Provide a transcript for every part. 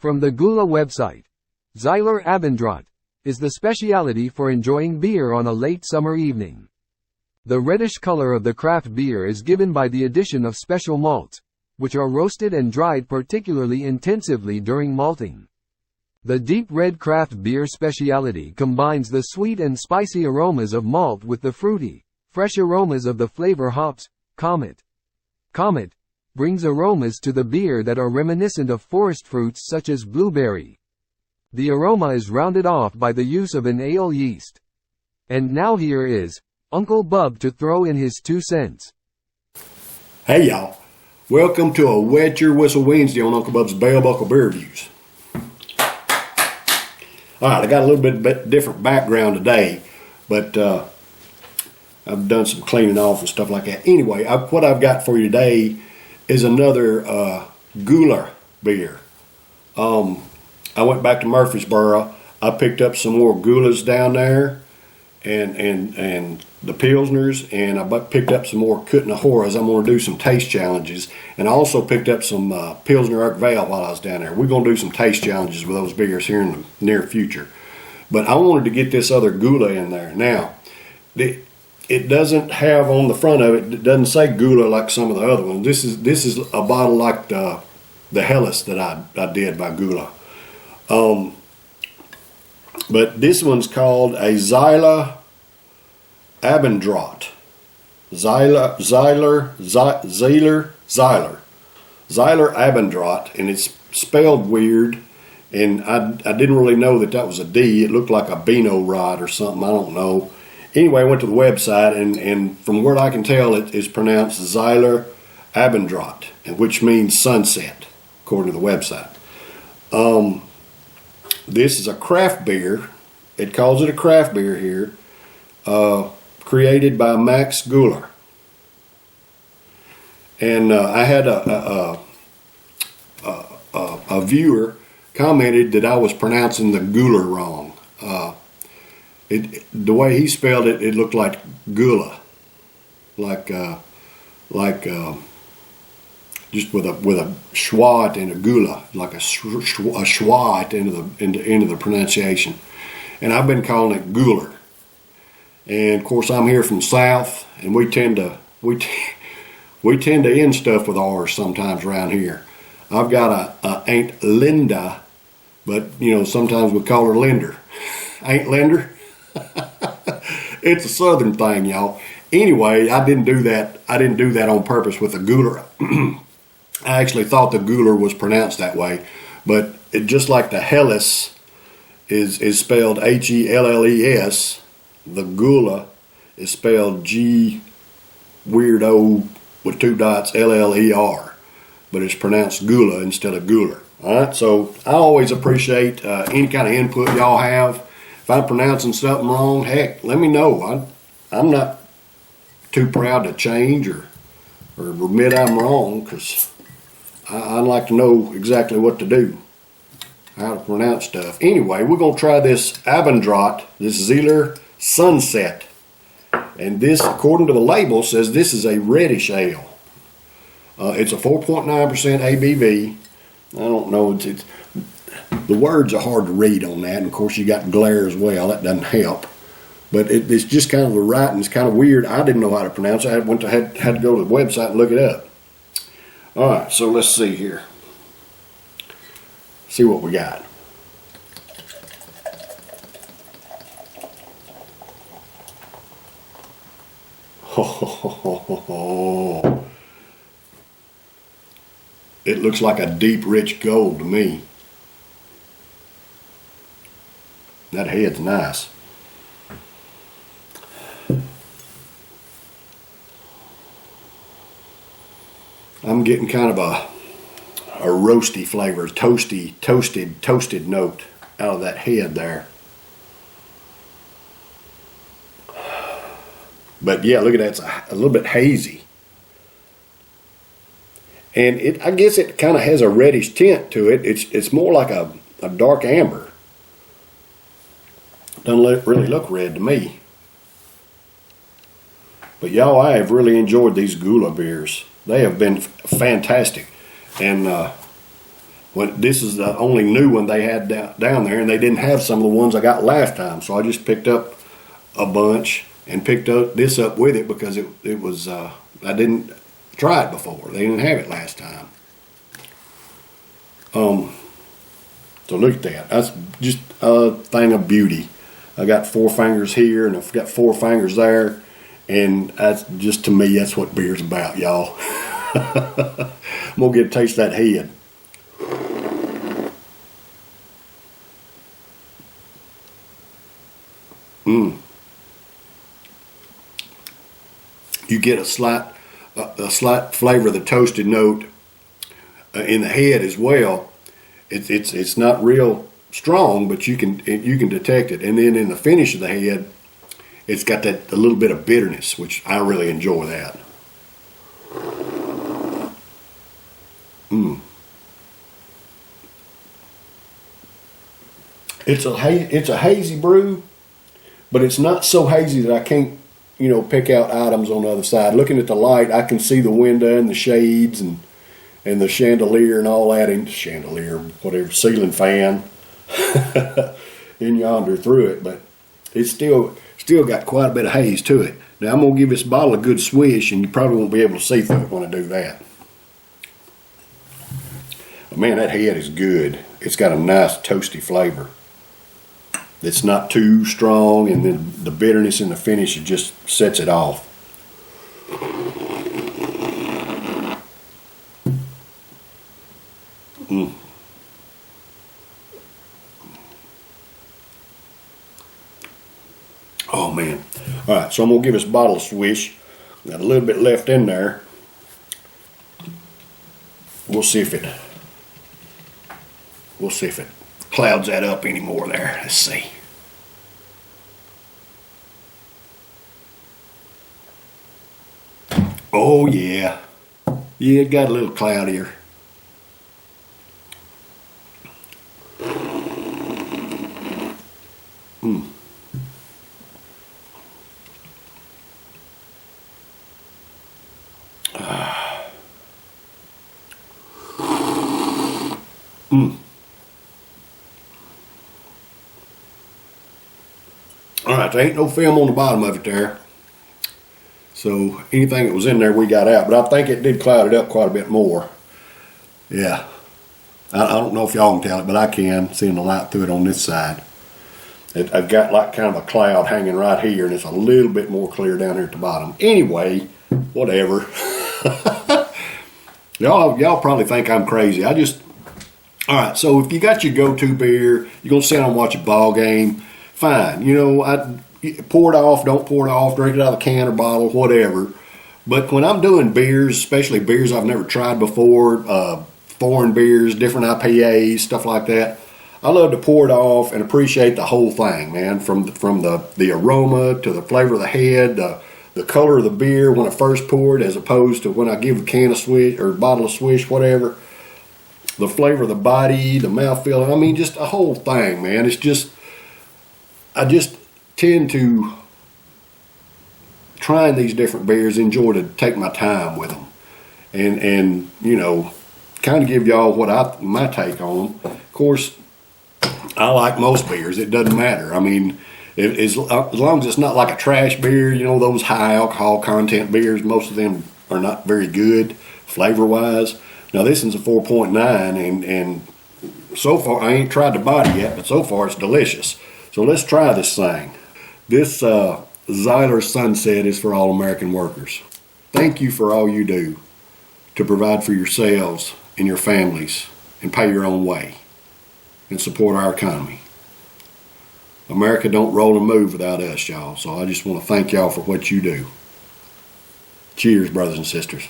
From the Gula website, Zeiler Abendrot is the specialty for enjoying beer on a late summer evening. The reddish color of the craft beer is given by the addition of special malts, which are roasted and dried particularly intensively during malting. The deep red craft beer specialty combines the sweet and spicy aromas of malt with the fruity, fresh aromas of the flavor hops. Comet brings aromas to the beer that are reminiscent of forest fruits such as blueberry. The aroma is rounded off by the use of an ale yeast. And now here is Uncle Bub to throw in his 2 cents. Hey y'all, welcome to a Wet Your Whistle Wednesday on Uncle Bub's Bell Buckle Beer Reviews. Alright, I got a little bit different background today, but I've done some cleaning off and stuff like that. Anyway, what I've got for you today is another Goller beer. I went back to Murfreesboro. I picked up some more Gulas down there and the Pilsners, and I picked up some more Kutnahoras. I'm going to do some taste challenges, and I also picked up some Pilsner Urquell while I was down there. We're going to do some taste challenges with those beers here in the near future. But I wanted to get this other Gula in there. Now, it doesn't have on the front of it, it doesn't say Gula like some of the other ones. This is a bottle like the Helles that I did by Gula. But this one's called a Zeiler Abendrot. Zeiler Abendrot, and it's spelled weird, and I didn't really know that was a D. It looked like a Beano rod or something, I don't know. Anyway, I went to the website, and from what I can tell, it is pronounced Zeiler Abendrot, which means sunset, according to the website. This is a craft beer. It calls it a craft beer here, created by Max Goller. And I had a viewer commented that I was pronouncing the Goller wrong. The way he spelled it, it looked like Gula, like just with a schwat and a Gula, like a schwat into the pronunciation. And I've been calling it Goller. And of course, I'm here from South, and we tend to end stuff with R's sometimes around here. I've got a Aunt Linda, but sometimes we call her Linder. Aunt Linder. It's a Southern thing, y'all. Anyway, I didn't do that on purpose with the Goller. I actually thought the Goller was pronounced that way, but it just like the Helles is spelled Helles, the Gula is spelled G weirdo with 2 dots Ller, but it's pronounced Gula instead of Goller. All right, so I always appreciate any kind of input y'all have. If I'm pronouncing something wrong, heck, let me know. I'm not too proud to change or admit I'm wrong, because I'd like to know exactly what to do, how to pronounce stuff. Anyway, we're going to try this Abendrot, this Zeiler Sunset. And this, according to the label, says this is a reddish ale. It's a 4.9% ABV. I don't know, the words are hard to read on that, and of course you got glare as well. That doesn't help. But it's just kind of the writing's kind of weird. I didn't know how to pronounce it. I had to go to the website and look it up. All right, so let's see here. See what we got. Oh, it looks like a deep, rich gold to me. That head's nice. I'm getting kind of a roasty flavor, toasted note out of that head there. But yeah, look at that, it's a little bit hazy. And I guess it kind of has a reddish tint to it. It's more like a dark amber. Doesn't really look red to me. But y'all, I have really enjoyed these Gula beers. They have been fantastic. And When this is the only new one they had down there, and they didn't have some of the ones I got last time. So I just picked up a bunch and picked up this up with it because it was I didn't try it before. They didn't have it last time. So look at that. That's just a thing of beauty. I got 4 fingers here and I've got 4 fingers there, and that's just, to me, that's what beer's about, y'all. I'm gonna get a taste of that head. You get a slight flavor of the toasted note in the head as well. It's not real strong, but you can detect it. And then in the finish of the head, it's got that a little bit of bitterness, which I really enjoy that. It's a hazy brew, but it's not so hazy that I can't, pick out items on the other side. Looking at the light, I can see the window and the shades and the chandelier and all that, and chandelier, whatever, ceiling fan in yonder through it, but it's still got quite a bit of haze to it. Now I'm gonna give this bottle a good swish, and you probably won't be able to see through it when I do that. But man, that head is good. It's got a nice toasty flavor. It's not too strong, and then the bitterness in the finish, it just sets it off. Oh man. All right, so I'm gonna give this bottle a swish. Got a little bit left in there. We'll see if it clouds that up anymore there. Let's see. Oh yeah. Yeah, it got a little cloudier. All right, there ain't no film on the bottom of it there. So anything that was in there we got out, but I think it did cloud it up quite a bit more. Yeah. I don't know if y'all can tell it, but I can, seeing the light through it on this side. I've got like kind of a cloud hanging right here, and it's a little bit more clear down here at the bottom. Anyway, whatever. Y'all probably think I'm crazy. All right, so if you got your go-to beer, you're going to sit down and watch a ball game, fine. I pour it off, don't pour it off, drink it out of a can or bottle, whatever. But when I'm doing beers, especially beers I've never tried before, foreign beers, different IPAs, stuff like that, I love to pour it off and appreciate the whole thing, man, from the aroma to the flavor of the head, the color of the beer when I first pour it, as opposed to when I give a can a swish or a bottle a swish, whatever. The flavor of the body, the mouthfeel, I mean, just a whole thing, man. I just tend to, trying these different beers, enjoy to take my time with them. And kind of give y'all my take on them. Of course, I like most beers. It doesn't matter. I mean, as long as it's not like a trash beer, those high alcohol content beers, most of them are not very good flavor-wise. Now this one's a 4.9, and so far, I ain't tried the body yet, but so far it's delicious. So let's try this thing. This Zeiler Sunset is for all American workers. Thank you for all you do to provide for yourselves and your families and pay your own way and support our economy. America don't roll and move without us, y'all. So I just want to thank y'all for what you do. Cheers, brothers and sisters.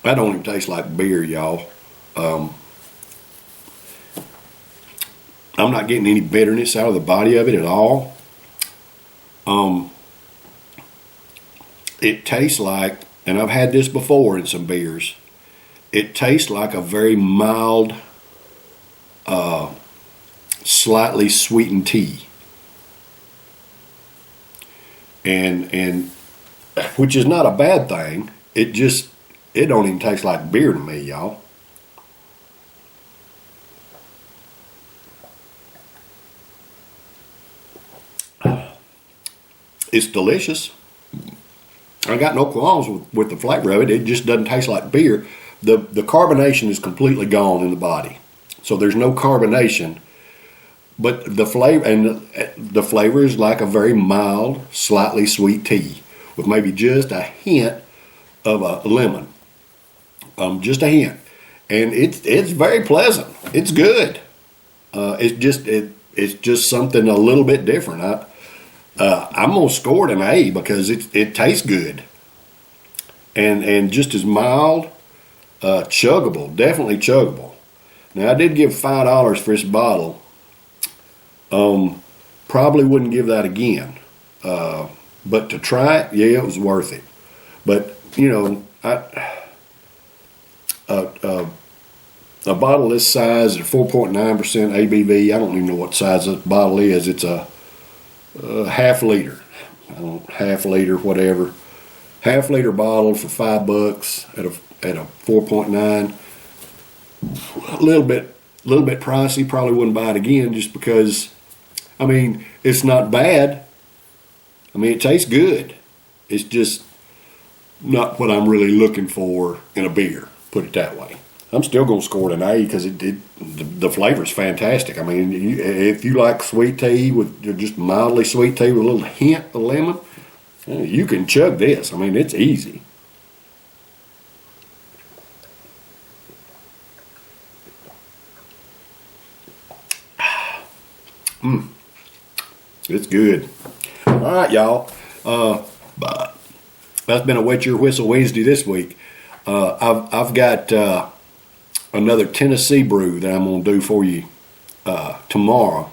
That don't even taste like beer, y'all. I'm not getting any bitterness out of the body of it at all. It tastes like and I've had this before in some beers, it tastes like a very mild, slightly sweetened tea. And which is not a bad thing. It don't even taste like beer to me, y'all. It's delicious. I got no qualms with the flavor of it. It just doesn't taste like beer. The carbonation is completely gone in the body, so there's no carbonation. But the flavor is like a very mild, slightly sweet tea with maybe just a hint of a lemon, just a hint, and it's very pleasant. It's good. It's just something a little bit different. I'm gonna score it an A because it tastes good, and just as mild, chuggable, definitely chuggable. Now I did give $5 for this bottle. Probably wouldn't give that again. But to try it, yeah, it was worth it. But you know, a bottle this size at 4.9% ABV. I don't even know what size this bottle is. It's a half liter, half liter, whatever. Half liter bottle for $5 at a 4.9. A little bit pricey. Probably wouldn't buy it again just because. I mean, it's not bad. I mean, it tastes good. It's just not what I'm really looking for in a beer. Put it that way. I'm still going to score it an A because the flavor's fantastic. I mean, if you like sweet tea with just mildly sweet tea with a little hint of lemon, you can chug this. I mean, it's easy. It's good. All right, y'all. That's been a Wet Your Whistle Wednesday this week. I've got another Tennessee brew that I'm going to do for you tomorrow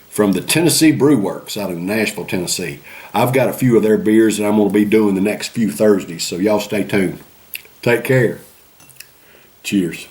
from the Tennessee Brew Works out of Nashville, Tennessee. I've got a few of their beers that I'm going to be doing the next few Thursdays, so y'all stay tuned. Take care. Cheers.